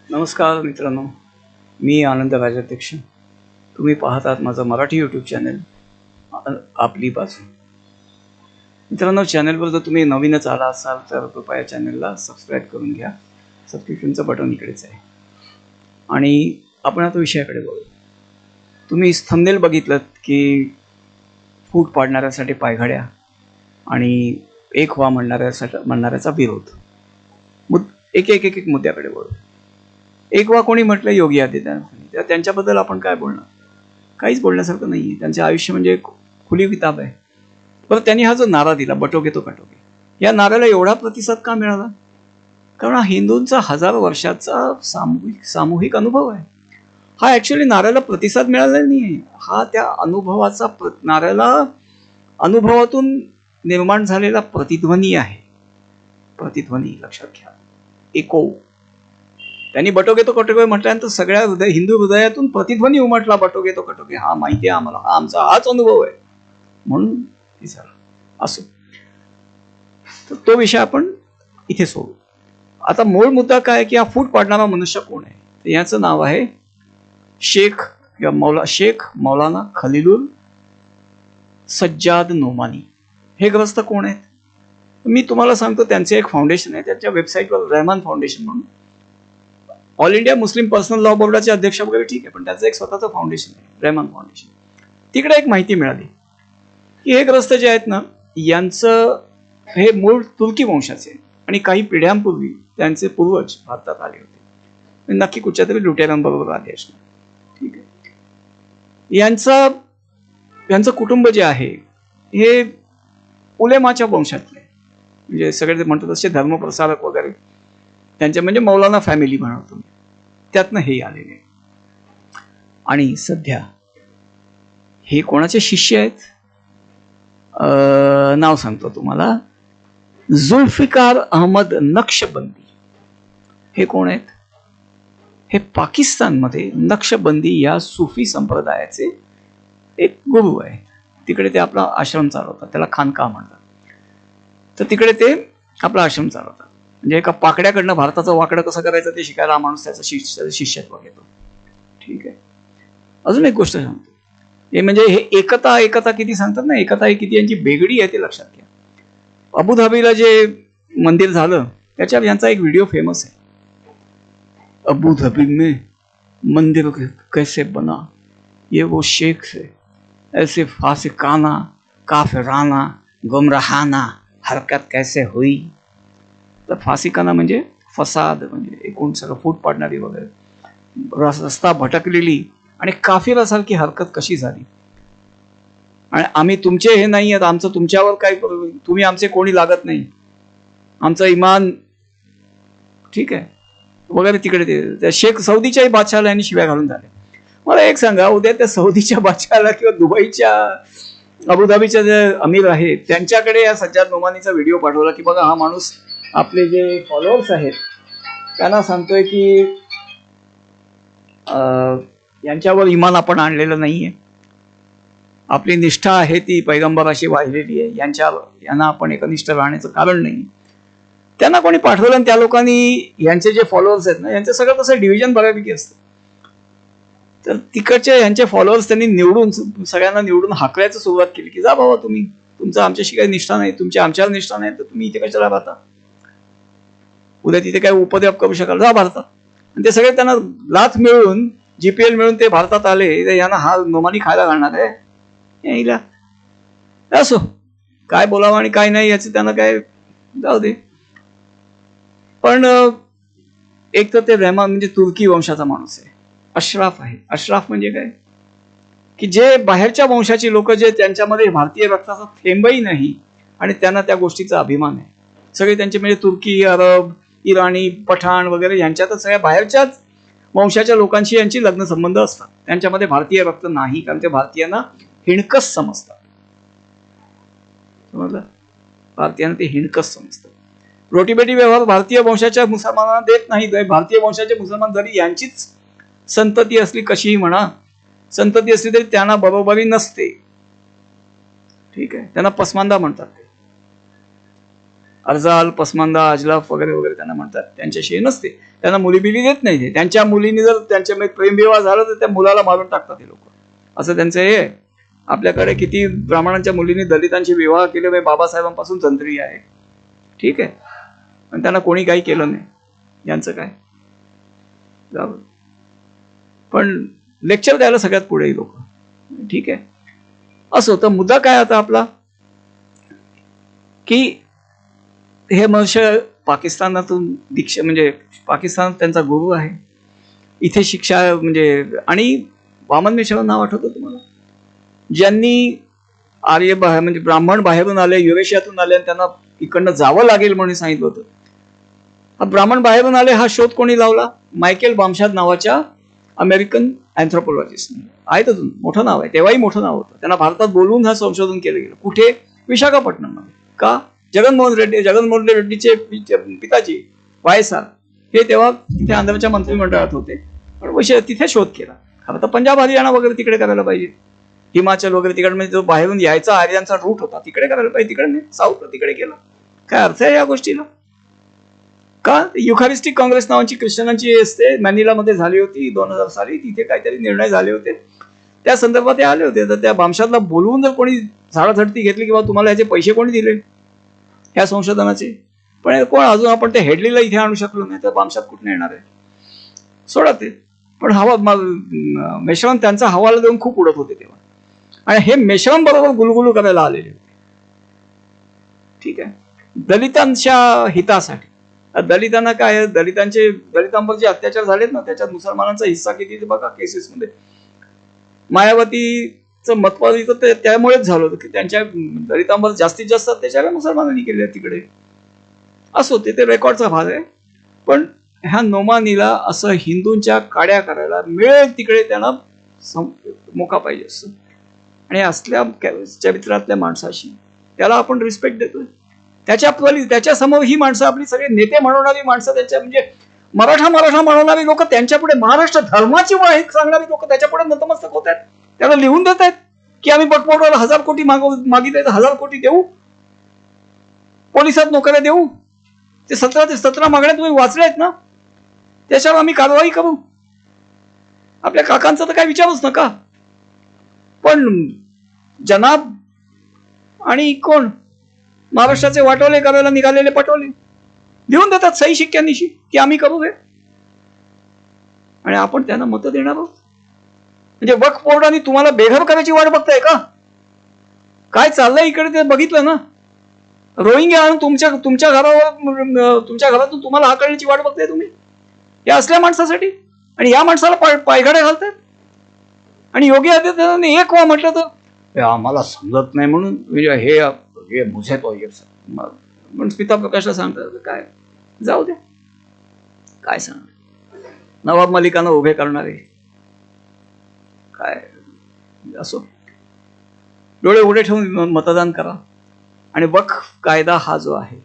नमस्कार मित्रांनो, मी आनंद राजाध्यक्ष. तुम्ही पाहत आहात माझं मराठी यूट्यूब चॅनल आपली बाजू. मित्रांनो, चॅनलवर जर तुम्ही नवीनच आला असाल तर कृपया चॅनलला सबस्क्राईब करून घ्या. सबस्क्रिप्शनचं बटन इकडेच आहे. आणि आपण आता विषयाकडे बोलू. तुम्ही थंबनेल बघितलं की फूट पाडणाऱ्यासाठी पायघड्या आणि एक व्हा म्हणणाऱ्याचा विरोध. एक मुद्द्याकडे बोलू. एक वा कोणी म्हटलं योगी आदित्यनाथांनी, तर त्यांच्याबद्दल आपण काय बोलणार? काहीच बोलण्यासारखं नाही. त्यांचे आयुष्य म्हणजे खुली किताब आहे. बरं, त्यांनी हा जो नारा दिला, बटोगे तो कटोगे, या नाऱ्याला एवढा प्रतिसाद का मिळाला? कारण हा हिंदूंचा हजारो वर्षाचा सामूहिक अनुभव आहे. हा ॲक्च्युली नाऱ्याला प्रतिसाद मिळाला नाही आहे. हा त्या अनुभवाचा नाऱ्याला अनुभवातून निर्माण झालेला प्रतिध्वनी आहे. प्रतिध्वनी लक्षात घ्या. इको. त्यांनी बटोगे तो कटोगे म्हटल्यानंतर सगळ्या हिंदू हृदयातून प्रतिध्वनी उमटला, बटोगे तो कटोगे. हा माहिती आहे आम्हाला, हा आमचा हाच अनुभव आहे म्हणून हे झालं. असो, तर तो विषय आपण इथे सोडू. आता मूळ मुद्दा काय की हा फूट पाडणारा मनुष्य कोण आहे? तर याचं नाव आहे शेख मौलाना खलीलुल सज्जाद नोमानी. हे ग्रस्त कोण आहेत? मी तुम्हाला सांगतो. त्यांचे एक फाउंडेशन आहे, त्यांच्या वेबसाईटवर रहमान फाउंडेशन म्हणून. All India Muslim personal law बोर्डाचे अध्यक्ष वगैरे ठीक आहे, पण त्याचं एक स्वतःचं फाउंडेशन आहे, रहमान फाउंडेशन. तिकडे एक माहिती मिळाली की हे ग्रस्त जे आहेत ना, यांचं हे मूळ तुर्की वंशाचे आणि काही पिढ्यांपूर्वी त्यांचे पूर्वज भारतात आले होते. नक्की कुठच्या तरी लुटेरांबरोबर आले असणार. ठीक आहे. यांचं कुटुंब जे आहे हे उलेमाच्या वंशातले, म्हणजे सगळे म्हणतात असे धर्मप्रसारक वगैरे, त्यांचे म्हणजे मौलाना फॅमिली म्हणतो, त्यातनं हे आलेले. आणि सध्या हे कोणाचे शिष्य आहेत? नाव सांगतो तुम्हाला. जुल्फिकार अहमद नक्षबंदी. हे कोण आहेत? हे पाकिस्तानमध्ये नक्षबंदी या सुफी संप्रदायाचे एक गुरु आहेत. तिकडे ते आपला आश्रम चालवतात, त्याला खानका म्हणतात. तर तिकडे ते आपला आश्रम चालवतात. म्हणजे एका पाकड्याकडनं भारताचं वाकडं कसं करायचं ते शिकायला हा माणूस त्याचं शिष्यत्व घेतो. ठीक आहे. अजून एक गोष्ट सांगतो. हे म्हणजे हे एकता किती सांगतात ना, एकता ही किती यांची बेगडी आहे ते लक्षात घ्या. अबुधाबीला जे मंदिर झालं त्याच्यावर यांचा एक व्हिडिओ फेमस आहे. अबुधाबी में मंदिर कैसे बना, ये वो शेख से ऐसे फासिकाना काफिराना गुमराहाना हरकत कैसे हुई. तर फासिकाना म्हणजे फसाद, म्हणजे एकूण सगळं फूट पाडणारी वगैरे, रस्ता भटकलेली आणि काफिरासारखी हरकत कशी झाली. आणि आम्ही तुमचे हे नाही आहेत, आमचं तुमच्यावर काय, तुम्ही आमचे कोणी लागत नाही, आमचं इमान ठीक आहे वगैरे. तिकडे त्या शेख सौदीच्याही बादशहाला यांनी शिव्या घालून झाले. मला एक सांगा, उद्या त्या सौदीच्या बादशहाला किंवा दुबईच्या अबुधाबीच्या जे अमीर आहेत त्यांच्याकडे या सज्जाद नोमानीचा व्हिडिओ पाठवला की बघा हा माणूस आपले जे फॉलोअर्स आहेत त्यांना सांगतोय की यांच्यावर इमान आपण आणलेलं नाहीये, आपली निष्ठा आहे ती पैगंबराशी वाहिलेली आहे, यांना आपण एकनिष्ठ राहण्याचं कारण नाही. त्यांना कोणी पाठवलं आणि त्या लोकांनी यांचे जे फॉलोअर्स आहेत ना, यांचं सगळं तसं डिव्हिजन बऱ्यापैकी असतं. तर तिकडचे यांचे फॉलोअर्स त्यांनी सगळ्यांना निवडून हाकलायचं सुरुवात केली की जा बाबा, तुम्ही तुमचं आमच्याशी काही निष्ठा नाही, आमच्यावर निष्ठा नाही, तर तुम्ही इथे कशाला राहता, उद्या तिथे काय उपद्व्याप करू शकाल, जा भारतात. आणि ते सगळे त्यांना लाथ मिळून जीपीएल मिळून ते भारतात आले. यांना हा नोमानी खायला घालणार आहे. असो, काय बोलावं आणि काय नाही याचं त्यांना काय, जाऊ दे. पण एक तर ते रहमान म्हणजे तुर्की वंशाचा माणूस आहे, अशराफ आहे. अशराफ म्हणजे काय की जे बाहेरच्या वंशाची लोक जे त्यांच्यामध्ये भारतीय रक्ताचा थेंबही नाही आणि त्यांना त्या गोष्टीचा अभिमान आहे. सगळे त्यांचे म्हणजे तुर्की, अरब, इराणी, पठाण वगैरे यांच्यातच सगळ्या बाहेरच्याच वंशाच्या लोकांशी यांची लग्न संबंध असतात. त्यांच्यामध्ये भारतीय रक्त नाही, कारण ते भारतीयांना हिणकस समजतात. समजलं? भारतीयांना ते हिणकस समजतात. रोटीबेटी व्यवहार भारतीय वंशाच्या मुसलमानांना देत नाही. भारतीय वंशाचे मुसलमान जरी यांचीच संतती असली, कशीही म्हणा संतती असली, तरी त्यांना बरोबरी नसते. ठीक आहे, त्यांना पसमांदा म्हणतात. अर्जाल, पसमांदा, अजलाफ वगैरे वगैरे त्यांना म्हणतात, त्यांच्याशी नसते. त्यांना मुली बिली देत नाही ते. त्यांच्या मुलीने जर त्यांच्यामध्ये प्रेमविवाह झाला तर त्या मुलाला मारून टाकतात हे लोक. असं त्यांचं हे आहे. आपल्याकडे किती ब्राह्मणांच्या मुलींनी दलितांशी विवाह केले, बाबासाहेबांपासून तंत्री आहे, ठीक आहे, पण त्यांना कोणी काही केलं नाही. यांचं काय, पण लेक्चर द्यायला सगळ्यात पुढे लोक, ठीक आहे. असं तर मुद्दा काय आता आपला, की हे मनुष्य पाकिस्तानातून दीक्षा, म्हणजे पाकिस्तानात त्यांचा गुरु आहे, इथे शिक्षा, म्हणजे आणि वामन मिश्रांचं नाव आठवतं तुम्हाला, ज्यांनी आर्य म्हणजे ब्राह्मण बाहेरून आले, युरेशियातून आले आणि त्यांना इकडनं जावं लागेल म्हणून सांगितलं होतं. हा ब्राह्मण बाहेरून आले हा शोध कोणी लावला? मायकेल बामशाद नावाच्या अमेरिकन अँथ्रोपोलॉजिस्टने. आहे तर मोठं नाव आहे, तेव्हाही मोठं नाव होतं. त्यांना भारतात बोलवून हा संशोधन केलं गेलं. कुठे? विशाखापट्टणम मध्ये. का? जगनमोहन रेड्डीचे पिताजी वायएसआर हे तेव्हा तिथे आंध्रच्या मंत्रिमंडळात होते, पण तिथे शोध केला. खरं तर पंजाब हरियाणा वगैरे तिकडे करायला पाहिजे, हिमाचल वगैरे तिकडे, म्हणजे जो बाहेरून यायचा आर्यांचा रूट होता तिकडे करायला पाहिजे, तिकडे नाही, साऊथ तिकडे केला. काय अर्थ आहे या गोष्टीला? का? युखारिस्टिक काँग्रेस नावाची ख्रिश्चनांची असते, मॅनिलामध्ये झाली होती 2000 साली. तिथे काहीतरी निर्णय झाले होते, त्या संदर्भात ते आले होते. तर त्या बामशादला बोलवून जर कोणी झाडाझडती घेतली किंवा तुम्हाला याचे पैसे कोणी दिले या संशोधनाचे, पण कोण अजून आपण ते हेडलीला इथे आणू शकलो नाही, तर बामशाद कुठे येणार आहे? सोडा ते. पण मेश्राम त्यांचा हवाला देऊन खूप उडत होते तेव्हा, आणि हे मेश्राम बरोबर गुलगुलू करायला आलेले होते, ठीक आहे, दलितांच्या हितासाठी. दलितांना काय, दलितांवर जे अत्याचार झालेत ना, त्याच्यात मुसलमानांचा हिस्सा किती ते बघा केसेसमध्ये. मायावतीचं मतवाद इथं त्यामुळेच झालं होतं की त्यांच्या दलितांवर जास्तीत जास्त अत्याचार मुसलमानांनी केले तिकडे. असं होते, ते रेकॉर्डचा भाग आहे. पण ह्या नोमानीला असं हिंदूंच्या काड्या करायला मिळेल तिकडे त्यांना मोका पाहिजे असं, आणि असल्या चरित्रातल्या माणसाशी त्याला आपण रिस्पेक्ट देतोय. त्याच्या समोर ही माणसं आपली सगळे नेते म्हणवणारी माणसं, त्यांच्या म्हणजे मराठा म्हणवणारी लोक, त्यांच्या पुढे महाराष्ट्र धर्माची माहिती सांगणारी लोक त्याच्या पुढे नतमस्तक होत आहेत. त्याला लिहून देत आहेत की आम्ही बटमोटरला 1000 कोटी मागितले तर 1000 कोटी देऊ, पोलिसात नोकऱ्या देऊ. ते 17 मागण्या तुम्ही वाचल्या आहेत ना, त्याच्यावर आम्ही कारवाई करू. आपल्या काकांचा तर काय विचारूच नका. पण जनाब आणि कोण महाराष्ट्राचे वाटोले करायला निघालेले पटोले देऊन देतात सही शिक्क्यांनीशी की आम्ही करू हे, आणि आपण त्यांना मतं देणार आहोत. म्हणजे वक्फ बोर्डाने तुम्हाला बेघर करायची वाट बघताय का? काय चाललंय इकडे ते बघितलं ना. रोहिंग्या आणून तुमच्या घरातून तुम्हाला हाकलण्याची वाट बघताय तुम्ही या असल्या माणसासाठी, आणि या माणसाला पायघड्या घालतायत. आणि योगी आदित्यनाथने एक वा म्हटलं तर आम्हाला समजत नाही म्हणून, म्हणजे हे मुझे तो पण पिता प्रकाशला सांगतात काय, जाऊ दे, काय सांगणार. नवाब मलिकांना उभे करणारे काय असो, डोळे उघडे ठेवून मतदान करा. आणि वक्फ कायदा हा जो आहे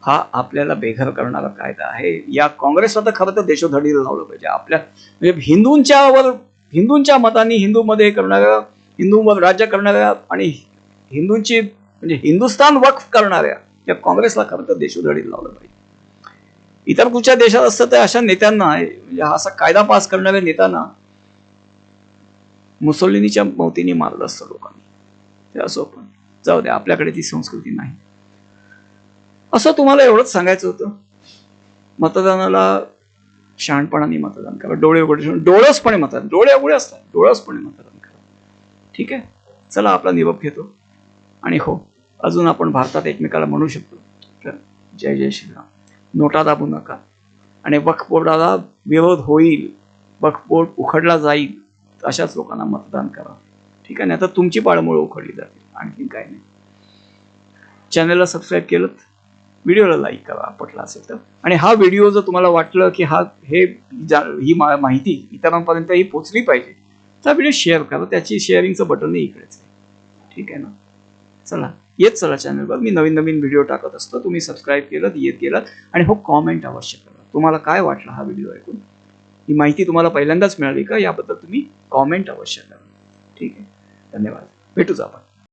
हा आपल्याला बेघर करणारा कायदा आहे. या काँग्रेसला तर खरं तर देशोधडीला लावलं पाहिजे. आपल्या म्हणजे हिंदूंच्या मतांनी हिंदूमध्ये करणाऱ्या, हिंदूंवर राज्य करणाऱ्या आणि हिंदूंची म्हणजे हिंदुस्थान वक्फ करणाऱ्या या काँग्रेसला खरं तर देशोधडीला लावलं पाहिजे. इतर कुठच्या देशात असतं तर अशा नेत्यांना, म्हणजे असा कायदा पास करणाऱ्या नेत्यांना मुसोलिनीच्या मौतीने मारलं असतं लोकांनी. ते असो, पण जाऊ द्या, आपल्याकडे ती संस्कृती नाही. असं तुम्हाला एवढंच सांगायचं होतं. मतदानाला शहाणपणाने मतदान करा, डोळे उघडे ठेवून, डोळसपणे मतदान, डोळे उघडे असतात, डोळसपणे मतदान करा, ठीक आहे. चला आपला निरोप घेतो. आणि हो, अजून आपण भारतात एकमेकाला म्हणू शकतो तर जय जय श्रीराम. नोटा दाबू नका, आणि वक्फ बोर्डाला विरोध होईल, वक्फ बोर्ड उखडला जाईल, अशाच लोकांना मतदान करा, ठीक आहे. नाही तर तुमची पाळमुळं उखडली जातील, आणखीन काय नाही. चॅनलला सबस्क्राईब केलं, व्हिडिओला लाईक करा पटला असेल तर. आणि हा व्हिडिओ जर तुम्हाला वाटलं की ही माहिती इतरांपर्यंतही पोचली पाहिजे, तर व्हिडिओ शेअर करा. त्याची शेअरिंगचं बटनही इकडेच आहे, ठीक आहे ना. चला चॅनलवर मी नवीन व्हिडिओ टाकत असतो. तुम्ही सबस्क्राईब केलं, येत गेलात, आणि हो, कॉमेंट अवश्य करा. तुम्हाला काय वाटलं हा व्हिडिओ ऐकून? ही माहिती तुम्हाला पहिल्यांदाच मिळाली का याबद्दल तुम्ही कॉमेंट अवश्य करा, ठीक आहे. धन्यवाद. भेटूच आपण.